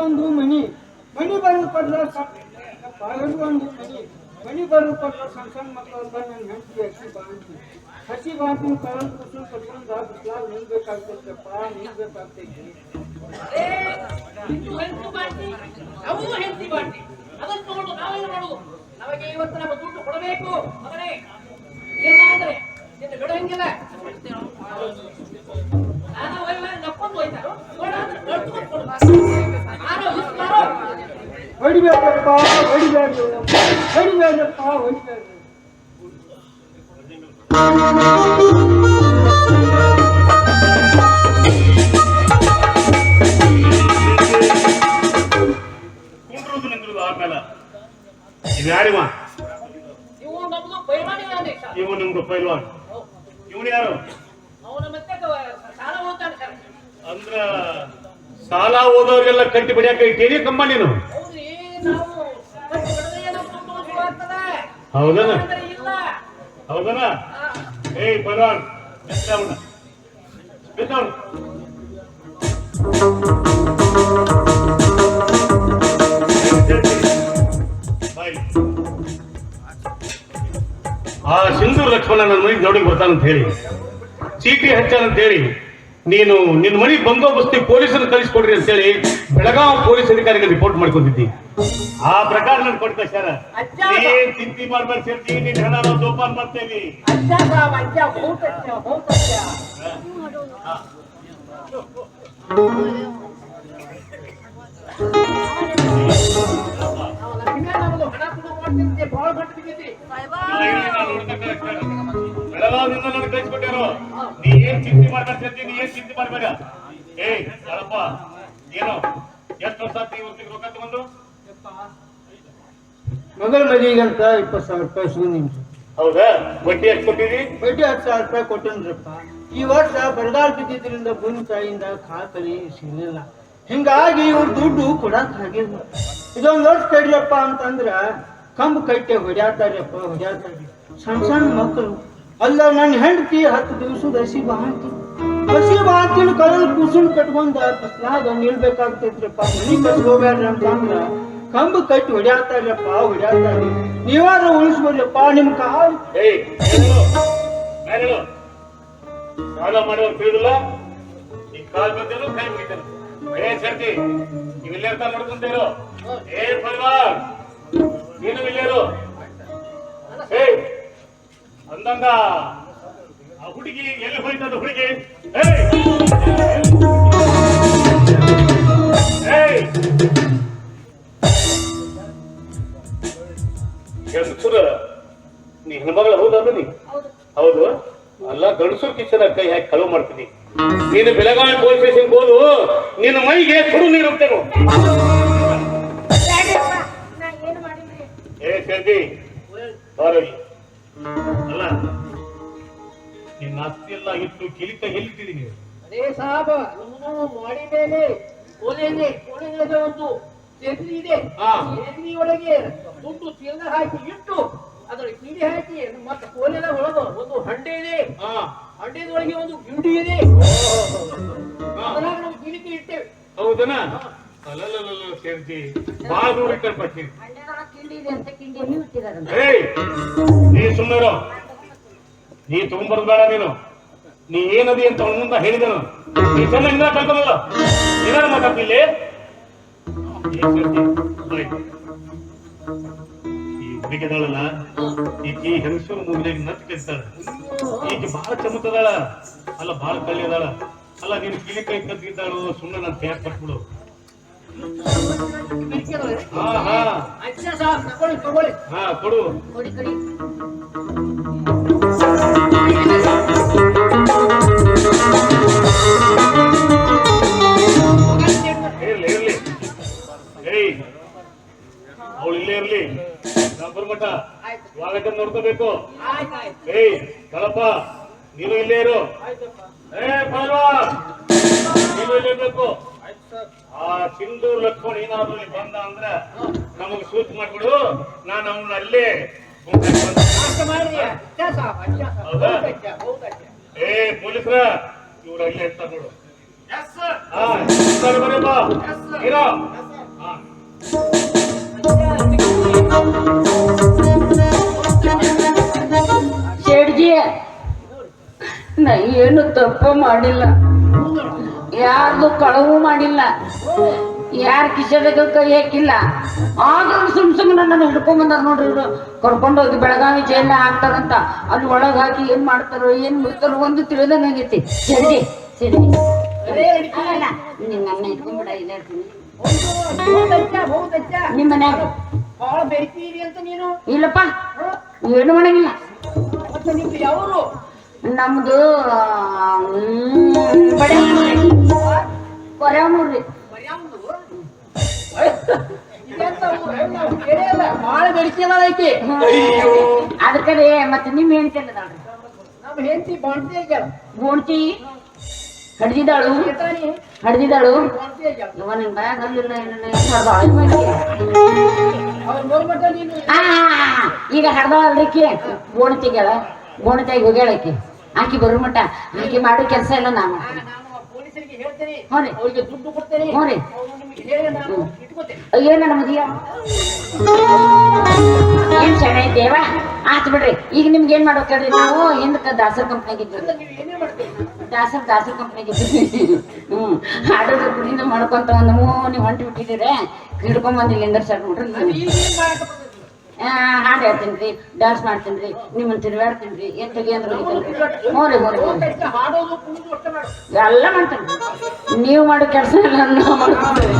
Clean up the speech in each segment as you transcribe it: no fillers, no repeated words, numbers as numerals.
ಒಂದು ಮನಿ ಬರೆದು ಕೊಡ್ಲ ಒಂದು ಮನಿ ಬರೆದು ಕೊಟ್ಟ ಸಣ್ಣ ಸಣ್ಣ ಮಕ್ಕಳು ನನ್ನ ಹೆಂಡತಿ ಹಸಿ ಬಾಂತಿ ಕಳಂತ ಕುಸುಮ್ ಕಟ್ಕೊಂಡು ಬಿಸ್ಲಾಗ ನಿಲ್ಬೇಕಾಗ್ತೈತಪ್ಪ ನಿಲ್ಬೇಕಾಗ್ತೈತಿ. ನಮಗೆ ಇವತ್ತು ನಮ್ಮ ದುಡ್ಡು ಕೊಡಬೇಕು ಮಗನೇ, ಇಲ್ಲಾಂದ್ರೆ ನಿನ್ನ ಬಿಡಂಗಿಲ್ಲ. ನಾನು ನಕ್ಕೊಂಡು ಹೋಯ್ತಾರೋ ಹೊಡಿಬೇಕಪ್ಪ ಹೊಡಿಬೇಡ್ರಿ ಹೊಡಿಬೇಡ್ರಪ್ಪ ಹೊಡಿಬೇಡ್ರಿ. ಕುಂಡ್ರುದು ನಿಂದ್ರುದು ಆಮೇಲೆ ಇವ್ಯಾರಿವ? ಇವು ನಮ್ದು ಪೈಲ್ವಾನ್. ಇವು ನಿಮ್ದು ಪೈಲ್ವಾನ್. ಇವನು ಯಾರು? ಅವನ ಮತ್ತೆ ಸಾಲ ಓದ್ತಾನೆ ಸರ್. ಅಂದ್ರ ಸಾಲ ಓದೋರಿಗೆಲ್ಲ ಕಟ್ಟಿ ಬಡಿಯಾಕ ಇಟ್ಟೇನಿ ಕಂಬ ನೀನು? ಹೌದ್ರಿ, ನಾವು ಹೌದನ ಇಲ್ಲ. ಹೌದನ? ಏಯ್ ಪೈಲ್ವಾನ್ ಆ ಸಿಂಧೂರ್ ಲಕ್ಷ್ಮಣ ನನ್ನ ಮನೆಗೆ ಜೋಡಿಗೆ ಬರ್ತಾನಂತ ಹೇಳಿ ಚೀಟಿ ಹಚ್ಚಾನಂತ ಹೇಳಿ ನೀನು ನಿನ್ನ ಮನೆಗೆ ಬಂದೋಬಸ್ತಿ ಪೊಲೀಸರು ಕಳಿಸ್ಕೊಡ್ರಿ ಅಂತ ಹೇಳಿ ಬೆಳಗಾವಿ ಪೊಲೀಸ್ ಅಧಿಕಾರಿಗೆ ರಿಪೋರ್ಟ್ ಮಾಡ್ಕೊಂಡಿದ್ದಿ. ಆ ಪ್ರಕಾರ ನಾನು ಕೊಡ್ತಾ ಸರ್ ಏನ್ ಚಿಂತೆ ಮಾಡ್ಬಾರ್ದು ಸೇರ್ತೀವಿ. ನೀನ್ ಹಣ ನಾವು ಜೋಪಾನ್ ಮಾಡ್ತೇವಿ. ಬೆಳಗಾವಿಯಿಂದ ನನಗೆ ಕಳಿಸ್ಕೊಟ್ಟಾರೋ. ನೀ ಏನ್ ಚಿಂತೆ ಮಾಡ್ಬೇಡ ಸೇರ್ತೀನಿ, ಏನ್ ಚಿಂತೆ ಮಾಡ್ಬೇಡ. ಏಯ್ ಯಾರಪ್ಪ ಏನೋ ಎಷ್ಟು ವರ್ಷ ಆಯ್ತು ಇವತ್ತಿಗೆ ರೊಕ್ಕ ತಗೊಂಡು? ಮಗಳ ಮದುವೆಗಂತ 20,000 ರೂಪಾಯಿ ಸಿಗುದಿಲ್ಲ. ಹೌದಾ? ಬಡ್ಡಿ ಎಷ್ಟು ಕೊಟ್ಟಿರಿ? ಬಡ್ಡಿ 10,000 ರೂಪಾಯಿ ಕೊಟ್ಟನ್ರಪ್ಪ. ಈ ವರ್ಷ ಬರಗಾಲ ಬಿದ್ದಿದ್ರಿಂದ ಭೂಮಿ ತಾಯಿಯಿಂದ ಖಾತರಿ ಸಿಗಲಿಲ್ಲ. ಹಿಂಗಾಗಿ ಇವ್ರು ದುಡ್ಡು ಕೊಡಕ್ ಆಗಿಲ್ಲ. ಇದೊಂದು ವರ್ಷ ತಡ್ರಿಯಪ್ಪ ಅಂತಂದ್ರ ಕಂಬ ಕಟ್ಟೆ ಹೊಡ್ಯಾತಾರ್ಯಪ್ಪ ಹೊಡ್ಯಾತಾರ್ರಿ. ಸಣ್ಣ ಸಣ್ಣ ಮಕ್ಕಳು ಅಲ್ಲ. ನನ್ನ ಹೆಂಡತಿ 10 ದಿವಸದ ಹಸಿ ಬಾಂತಿನ ಕಳಲ್ ಕುಸುನ್ ಕಟ್ಕೊಂಡ ಬಿಸ್ಲಾಗ ನಿಲ್ಬೇಕಾಗ್ತೈತ್ರಪ್ಪ. ಮನಿ ಕಟ್ಕೋಬೇಡ್ರಿ ಅಂತಂದ್ರ ಕಂಬ ಕಟ್ಟಿ ಹೊಡ್ಯಾತಾರ್ಯಪ್ಪ ಹೊಡ್ಯಾತಾರ್ರಿ. ನೀವಾರ ಉಳಿಸ್ಬೋದ್ರಪ್ಪ ನಿಮ್ ಕಾಲ್. ಸಾಲ ಮಾಡೋರು ತಿಳಿದಿಲ್ಲ. ಈ ಕಾಲ್ ಬಂದೇನು ಕೈ ಮುಗಿತಾನ. ಏ ಸರ್ತಿ ನೀವಿಲ್ಲೇ ಇರ್ತಾ ನೋಡ್ಕೊಂತೀರೋ? ಏ ಪೈಲ್ವಾನ್ ನೀನು ಇಲ್ಲೇರು. ಏ ಅಂದಂಗ ಆ ಹುಡುಗಿ ಎಲ್ಲಿ ಹೋಯ್ತದ ಹುಡುಗಿ? ಗಂಡಸುರ ನೀ ಹೆಣ್ಮಗಳ ಹೌದಲ್ಲ? ನೀ ಹೌದು ಅಲ್ಲ. ಗಂಡಸೂರ್ ಕಿಚ್ಚನ ಕೈ ಹಾಕಿ ಕಳುವು ಮಾಡ್ತೀನಿ. ನೀನು ಬೆಳಗಾವಿ ಪೊಲೀಸ್ ಸ್ಟೇಷನ್ ಹೋದು ನಿನ್ನ ಮೈಗೆ ಸುಡು ನೀರು ಹೋಗ್ತೇನೆ. ಏ ಸೇರ್ತಿ ಬಾರವಿ ಅಲ್ಲ. ನಿನ್ನ ಆಸ್ತಿ ಎಲ್ಲ ಇಟ್ಟು ಕಿಲಿತ ಎಲ್ಲಿಟ್ಟಿದ್ದೀನಿ? ಅದೇ ಸಾಬ ಮಾಡಿ ಮೇಲೆ ಕೋಣೆಗೆ ಒಂದು ಸೇತುವೆ ಇದೆ. ಸೇತುವೆ ಒಳಗೆ ದುಡ್ಡು ಚೀಲ ಹಾಕಿ ಇಟ್ಟು ಅದರ ಕಿಡಿ ಹಾಕಿ ಮತ್ತೆ ಕೋಲೆದ ಒಳಗ ಒಂದು ಹಂಡೆ ಇದೆ. ಹಂಡೆದೊಳಗೆ ಒಂದು ಗಿಂಡಿ ಇದೆ. ನಾವು ಗಿಣಿಕೆ ಇಟ್ಟೇವೆ. ಹೌದನ? ಅಲ್ಲಲ್ಲ ಸೇರ್ತಿ ಬಾಳ ದೂರ ಇಟ್ಟರ್ಪಟ್ಟಿ. ನೀ ಸುಮ್ಮನೆ ನೀ ತಗೊಂಡ್ಬರ್ದು ಬೇಡ. ನೀ ಏನದಿ ಅಂತ ಅವನ ಮುಂದೆ ಹೇಳಿದನು. ನೀ ಚೆನ್ನಾಗಿ ಕಳ್ಕೊಂಡಲ್ಲ ಏನಾರು ಮಾತಾಡ್ತಿಲ್ಲಿ. ಈ ಹುಡುಗಿದಾಳಲ್ಲ ಈಕಿ ಹೆಂಗಸೂರು ಮೂಗಿನಾಗ ನತ್ ಕಲಿತಾಳ. ಈಕೆ ಬಹಳ ಚಮತದಾಳ ಅಲ್ಲ, ಬಹಳ ಕಳ್ಳಿದಾಳ ಅಲ್ಲ. ನೀನು ಕಿಲಿ ಕೈ ಕದ್ದಿದ್ದಾಳು. ಸುಮ್ಮನೆ ನಾನು ತಯಾರು ಕೊಟ್ಬಿಡು. ಕೊಡು. ಇರ್ಲಿ ಏಯ್ ಅವಳು ಇಲ್ಲೇ ಇರ್ಲಿ. ಬರ್ಮಠ ಸ್ವಾಗತ ನೋಡ್ಕೋಬೇಕು. ಏಯ್ ಕಳಪ್ಪ ನೀನು ಇಲ್ಲೇ ಇರು. ಏ ಪೈಲ್ವಾನ್ ನೀನು ಇಲ್ಲೇ ಇರ್ಬೇಕು. ಆ ಸಿಂಧೂರ್ ಲಕ್ಷ್ಮಣ ಏನಾದ್ರು ಇಲ್ಲಿ ಬಂದ ಅಂದ್ರ ನಮಗ್ ಸೂಚ್ ಮಾಡ್ಬಿಡು, ನಾನು ಅವನ್ನ ಅಲ್ಲೇ ಹೌದಾ? ಏ ಪೊಲೀಸ್ರ ಇವ್ರ ಅಲ್ಲೇ ಇರ್ತಾರ ನೋಡು. ಬರೀ ಬಾ ಇರೋ. ಶೇಡ್ಜಿ, ನಾ ಏನು ತಪ್ಪು ಮಾಡಿಲ್ಲ, ಯಾರ್ದು ಕಳವು ಮಾಡಿಲ್ಲ, ಯಾರ ಕಿಶದಾಗ ಕೈ ಹಾಕಿಲ್ಲ. ಆದ್ರೂ ಸುಮ್ಮನೆ ನನ್ನ ಹಿಡ್ಕೊಂಡ್ ಬಂದಾರ ನೋಡ್ರಿ ಇವ್ರು. ಕರ್ಕೊಂಡೋಗಿ ಬೆಳಗಾವಿ ಜೈಲ ಹಾಕ್ತಾರಂತ. ಅಲ್ಲಿ ಒಳಗ್ ಹಾಕಿ ಏನ್ ಮಾಡ್ತಾರೋ ಏನ್ ಬಿಡ್ತಾರೋ ಒಂದು ತಿಳಿದಂಗೈತಿ. ಶೇಡ್ಜಿ ಶೇಡ್ಜಿ ಅಲ್ಲ, ನಿನ್ನ ಇಟ್ಕೊಂಡ್ಬಿಡ, ಇದಾಡ್ತೀನಿ ನಿಮ್ಮ ಮನ್ಯಾಗ. ಬಹಳ ಬೆರಿತೀರಿ ಅಂತ ನೀನು. ಇಲ್ಲಪ್ಪ, ಏನು ಮಾಡಂಗಿಲ್ಲ. ಮತ್ತೆ ನಿಮ್ದು ಯಾವರು? ನಮ್ದು ಬಡೆ ಕೊರೆವ್ ನೋಡ್ರಿ. ಬಹಳ ಬೆರಿಕೆ ಐತಿ. ಅದಕ್ಕದೆ ಮತ್ತೆ ನಿಮ್ ಹೆಂಡತಿ ಅಲ್ಲದಾಳ್ರಿ. ನಮ್ಮ ಹೆಂಡತಿ ಬಾಣ್ತಿ ಆಗ್ಯಾಳ. ಗೋಣ್ತಿ ಹಡ್ದಿದ್ದಾಳು ಹಡ್ದಿದ್ದಾಳು. ಇವ ನಿನ್ ಬ್ಯಾಗ್ ಅಲ್ಲಿಲ್ಲ ಈಗ ಹಡ್ದಾಳಲ್ರಿಕಿ. ಗೋಣ್ತಿಗ್ಯಾಳ, ಗೋಣ್ತಿಯಾಗಿ ಹೋಗ್ಯಾಳಕಿ. ಆಕಿ ಬರೋ ಮಟ್ಟ ಆಕಿ ಮಾಡೋ ಕೆಲಸ ಇಲ್ಲ ನಾ ಮಾಡ್ತೀನಿ. ಪೊಲೀಸರಿಗೆ ಹೇಳ್ತೇನೆ, ಹ್ಞೂ ರೀ, ಅವ್ರಿಗೆ ದುಡ್ಡು ಕೊಡ್ತೇನೆ. ಹ್ಞೂ ರೀ. ಹೇಳಿ ನಾನು ಇಟ್ಕೋತೇನೆ. ಏನ ಮದಿಯ ಏನ್ ಚೆನ್ನಾಗಿದ್ದೇವ? ಆತ್ ಬಿಡ್ರಿ. ಈಗ ನಿಮ್ಗೆ ಏನ್ ಮಾಡ್ಬೇಕ್ರಿ, ನಾವು ಹಿಂದಕ್ಕ ದಾಸರ್ ಕಂಪ್ನಿಯಾಗ ಇದ್ವಿ. ನೀವು ಏನೇ ಮಾಡ್ತೀರಿ? ದಾಸರ್ ಕಂಪ್ನಿಯಾಗ ಇದ್ವಿ. ಹಾಡೋದು ಕುಡಿನ ಮಾಡ್ಕೊಂತ ಒಂದು ನೀವು ಹೊಂಟಿ ಬಿಟ್ಟಿದ್ದೀರಿ. ಹಿಡ್ಕೊಂಡ್ ಬಂದಿಲ್ಲ ಎಂದರ್ ಸರ್ ನೋಡ್ರಿ. ಹಾಡು ಹೇಳ್ತೀನಿ ರೀ, ಡ್ಯಾನ್ಸ್ ಮಾಡ್ತೀನಿ ರೀ, ನಿಮ್ಮನ್ನ ತಿರುಗಾಡ್ತೀನಿ ರೀ, ಏನ್ ತೆಗಿ ಅಂದ್ರೆ ಹ್ಞೂ ರೀ ಹ್ಞೂ ರೀ ಹಾಡೋದು ಕುಣಿದು ಅಷ್ಟೇ ಮಾಡು. ಎಲ್ಲ ಮಾಡ್ತೀನಿ. ನೀವು ಮಾಡೋ ಕೆಲಸ ಎಲ್ಲ ನಾವು ಮಾಡ್ತೀವಿ.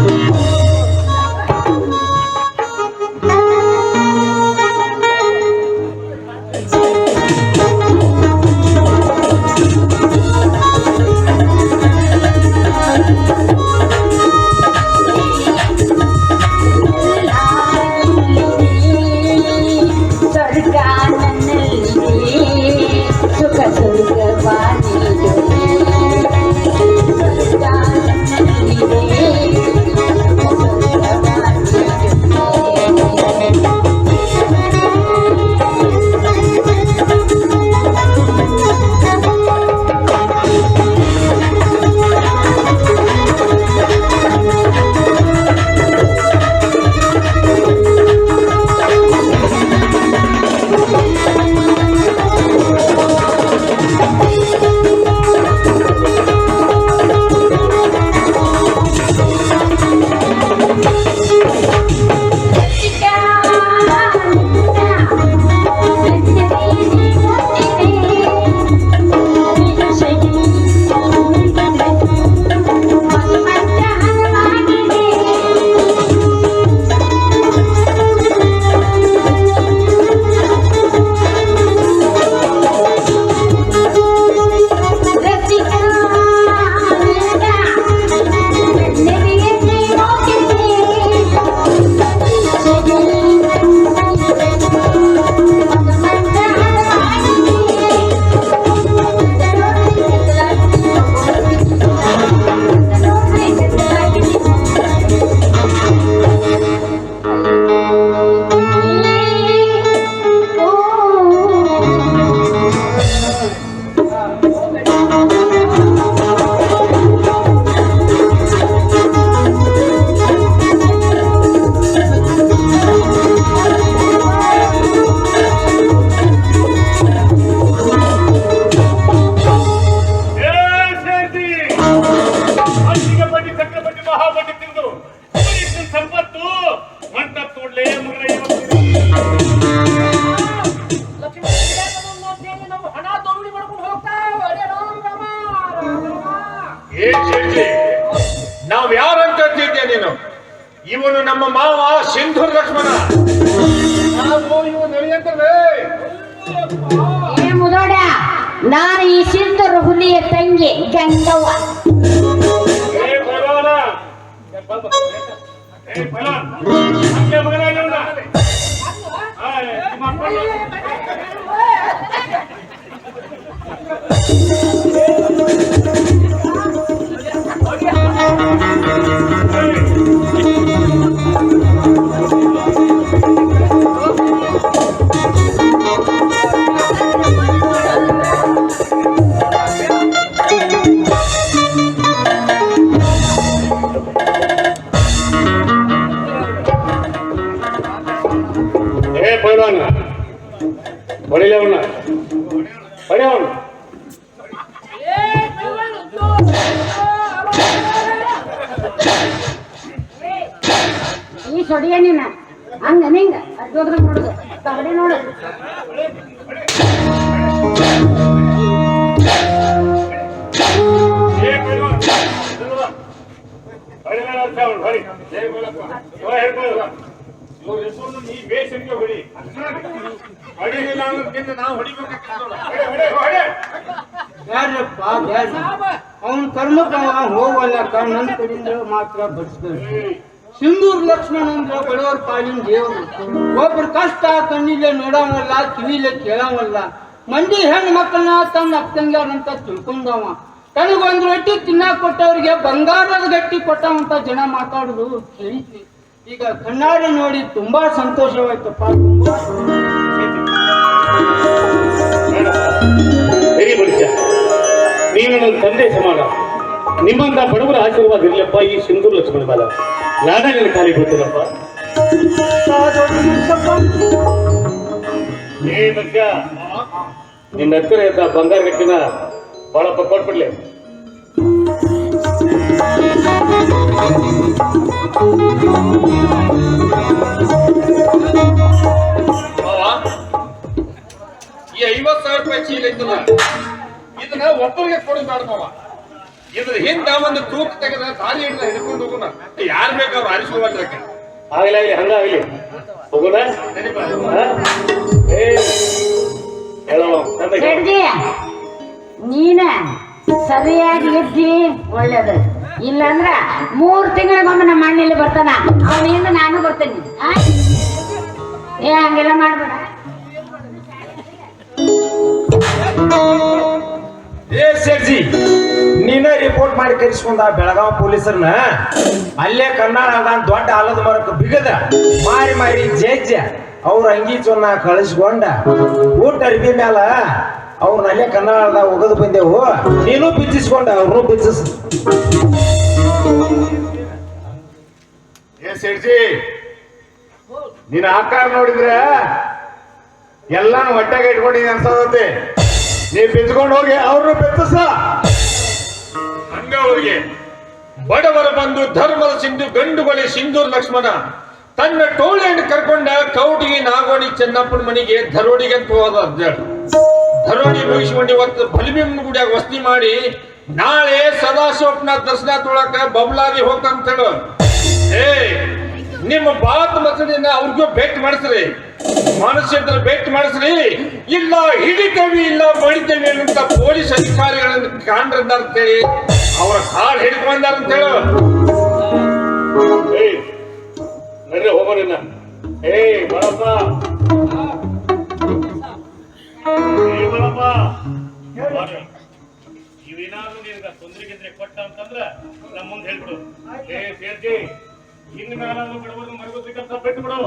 ನಾವ್ ಯಾರಂತ ಹೇಳ್ತಿದ್ದೆ ನೀನು? ಇವನು ನಮ್ಮ ಮಾವ ಸಿಂಧೂರ್ ಲಕ್ಷ್ಮಣ. ಏ ಮುದೋಡ, ನಾನು ಈ ಸಿಂಧೂರ್ ಹುಲಿಯ ತಂಗಿ ಗಂಗವ್ವ. Okay. ಪೈಲ್ವಾನ ಹೊಡಿಲೆ ಅವನ್ನ ಹೊಡಿ ಅವನು ಈ ಸೊಡಿಯ ನೀನ ಹಂಗ ನಿಂಗ ಅಡ್ಡೋದ್ರ ನೋಡುದು ಕಬಡ್ಡಿ ನೋಡು ಯಾರಪ್ಪ ಅವನ್ ಕರ್ಮಕ್ಕ ಹೋಗಲ್ಲ ನನ್ ಕಡೆಯಿಂದ ಮಾತ್ರ ಬಡಿಸ್ಬೇಕು. ಸಿಂಧೂರ್ ಲಕ್ಷ್ಮಣ ಅಂದ್ರ ಬಡವರ ಪಾಲಿನ ದೇವರು. ಒಬ್ರು ಕಷ್ಟ ಕಣ್ಣಿಲೆ ನೋಡವಲ್ಲ, ಕಿವಿಲೆ ಕೇಳವಲ್ಲ. ಮಂದಿ ಹೆಣ್ಣು ಮಕ್ಕಳನ್ನ ತನ್ನ ಅಕ್ಕಂಗ್ಯಾರಂತ ತಿಳ್ಕೊಂಡವ. ತನಗೊಂದು ರೊಟ್ಟಿ ತಿನ್ನಾಕ್ ಕೊಟ್ಟವ್ರಿಗೆ ಬಂಗಾರದ ಗಟ್ಟಿ ಕೊಟ್ಟವಂತ ಜನ ಮಾತಾಡುದು ಕೇಳಿದ್ವಿ. ಈಗ ಕಣ್ಣಾರೆ ನೋಡಿ ತುಂಬಾ ಸಂತೋಷವಾಯ್ತಪ್ಪ. ನೀನು ನನ್ನ ತಂದೆ ಸಮಾನ. ನಿಮ್ಮಂತ ಬಡವರ ಆಶೀರ್ವಾದ ಇರ್ಲಪ್ಪ ಈ ಸಿಂಧೂರ್ ಲಕ್ಷ್ಮಣ ಬಾಲ. ನಾನೇ ನಿನ್ನ ಖಾಲಿ ಬಿಡ್ತೀನಪ್ಪ. ನಿನ್ನ ಹತ್ತಿರ ಇದ್ದ ಬಂಗಾರ ಗಟ್ಟಿನ ಬಾಳಪ್ಪ ಕೊಟ್ಬಿಡ್ಲಿ. ಈ 50,000 ರೂಪಾಯಿ ಚೀಲ ಇದ್ದಲ್ಲ, ಇದನ್ನ ಒಬ್ಬರಿಗೆ ಕೊಡಬೇಡ ಮಾವ. ಇದ್ರ ಹಿಂದ ಒಂದು ತೂಕ ತೆಗೆದ ದಾರಿ ಹಿಡಿದ ಹಿಡ್ಕೊಂಡು ಹೋಗೋಣ. ಯಾರು ಬೇಕು ಅವ್ರು ಆರಿಸ್ಕೋಬಾರ್ದಕ್ಕೆ. ಆಗಲಿ ಆಗಲಿ ಹಂಗಾಗಲಿ ಹೋಗೋಣ. ಶೆಡ್ಜಿ ನೀನ ಸರಿಯಾಗಿ ಇದ್ದಿ ಒಳ್ಳೇದು. ಇಲ್ಲಾಂದ್ರ 3 ತಿಂಗಳಿಗೊಮ್ಮೆ ನಮ್ಮ ಮಣ್ಣಲ್ಲಿ ಬರ್ತಾನ, ಅವನಿಂದ ನಾನು ಬರ್ತೇನೆ. ಏ ಹಂಗೆಲ್ಲ ಮಾಡ್ಬೇಡ. ಏ ಸೇರ್ಜಿ, ನೀನ ರಿಪೋರ್ಟ್ ಮಾಡಿ ಕರೆಸ್ಕೊಂಡ ಬೆಳಗಾವ್ ಪೊಲೀಸರನ್ನ. ಅಲ್ಲೇ ಕನ್ನಡ ದೊಡ್ಡ ಆಲದ ಮರಕ್ಕೆ ಬಿಗದ ಮಾರಿ ಜಜ್ಜ ಅವ್ರ ಅಂಗಿ ಚೊನ್ನ ಕಳಿಸ್ಕೊಂಡ ಊಟ ಅರ್ಬಿ ಮ್ಯಾಲ ಅವ್ರನ್ನ ಅಲ್ಲೇ ಕನ್ನಡ ಒಗದು ಬಂದೆವು. ನೀನು ಬಿಚ್ಚಿಸ್ಕೊಂಡ ಅವ್ರನ್ನೂ ಬಿಚ್ಚಿಸ್. ಏ ಸೇಡ್ಜಿ, ನಿನ್ನ ಆಕಾರ ನೋಡಿದ್ರೆ ಎಲ್ಲಾನು ಹೊಟ್ಟೆಗೆ ಇಟ್ಕೊಂಡಿದ್ದೀನಿ ಅನ್ಸೋದತ್ತೆ. ನೀ ಬಿಚ್ಕೊಂಡು ಹೋಗಿ ಅವ್ರನ್ನ ಬೆಚ್ಚಸ. ಹಂಗ ಅವ್ರಿಗೆ ಬಡವರ ಬಂದು ಧರ್ಮದ ಸಿಂಧು ಗಂಡುಗೊಲೆ ಸಿಂಧೂರ್ ಲಕ್ಷ್ಮಣ ತನ್ನ ಟೋಳಿಯನ್ನು ಕರ್ಕೊಂಡ ಕೌಟಿಗೆ ನಾಗೋಣಿ ಚೆನ್ನಪ್ಪನ ಮನೆಗೆ ಧರೋಡಿಗೆ ಅಂತ ಹೋದ ಅರ್ಜೆಂಟ್. ಧರೋಡಿ ಮುಗಿಸ್ಕೊಂಡು ಇವತ್ತು ಬಲಿಬಿಂಬ ಗುಡಿಯಾಗ ವಸ್ತಿ ಮಾಡಿ ನಾಳೆ ಸದಾಶಿವಪ್ಪನ ದರ್ಶನ ತೊಳಕ ಬಬ್ಲಾದಿ ಹೋಗ್ತಂತ ಹೇಳು. ಏ ನಿಮ್ಮ ಬಾತ್ ಮಸಡಿನ ಅವ್ರಿಗೂ ಭೇಟಿ ಮಾಡಿಸ್ರಿ. ಮನುಷ್ಯದ್ರ ಭೇಟಿ ಮಾಡಿಸ್ರಿ. ಇಲ್ಲ ಹಿಡಿತೇವಿ ಇಲ್ಲ ಬಡಿತೇವಿ ಅನ್ನಂತ ಪೊಲೀಸ್ ಅಧಿಕಾರಿಗಳನ್ನು ಕಾಣ್ರಂದಾರ ಅಂತೇಳಿ ಅವರ ಕಾಲ್ ಹಿಡ್ಕೊಂಡಾರ ಅಂತ ಹೇಳು. ನಡ್ರಿ ಹೋಗೋಣ. ಬರಪ್ಪ ಇವೇನಾದ್ರು ನಿನ್ಗ ತೊಂದರೆಗಿದ್ರೆ ಕೊಟ್ಟ ಅಂತಂದ್ರ ನಮ್ಮ ಮುಂದೆ ಹೇಳ್ಬಿಡು. ಸೇರ್ಜಿ ಇನ್ನು ಮೇಲಾದ್ರೂ ಬಡವರು ಮರಗೋದಕ್ಕಂತ ಬಿಟ್ಟು ಬಿಡು.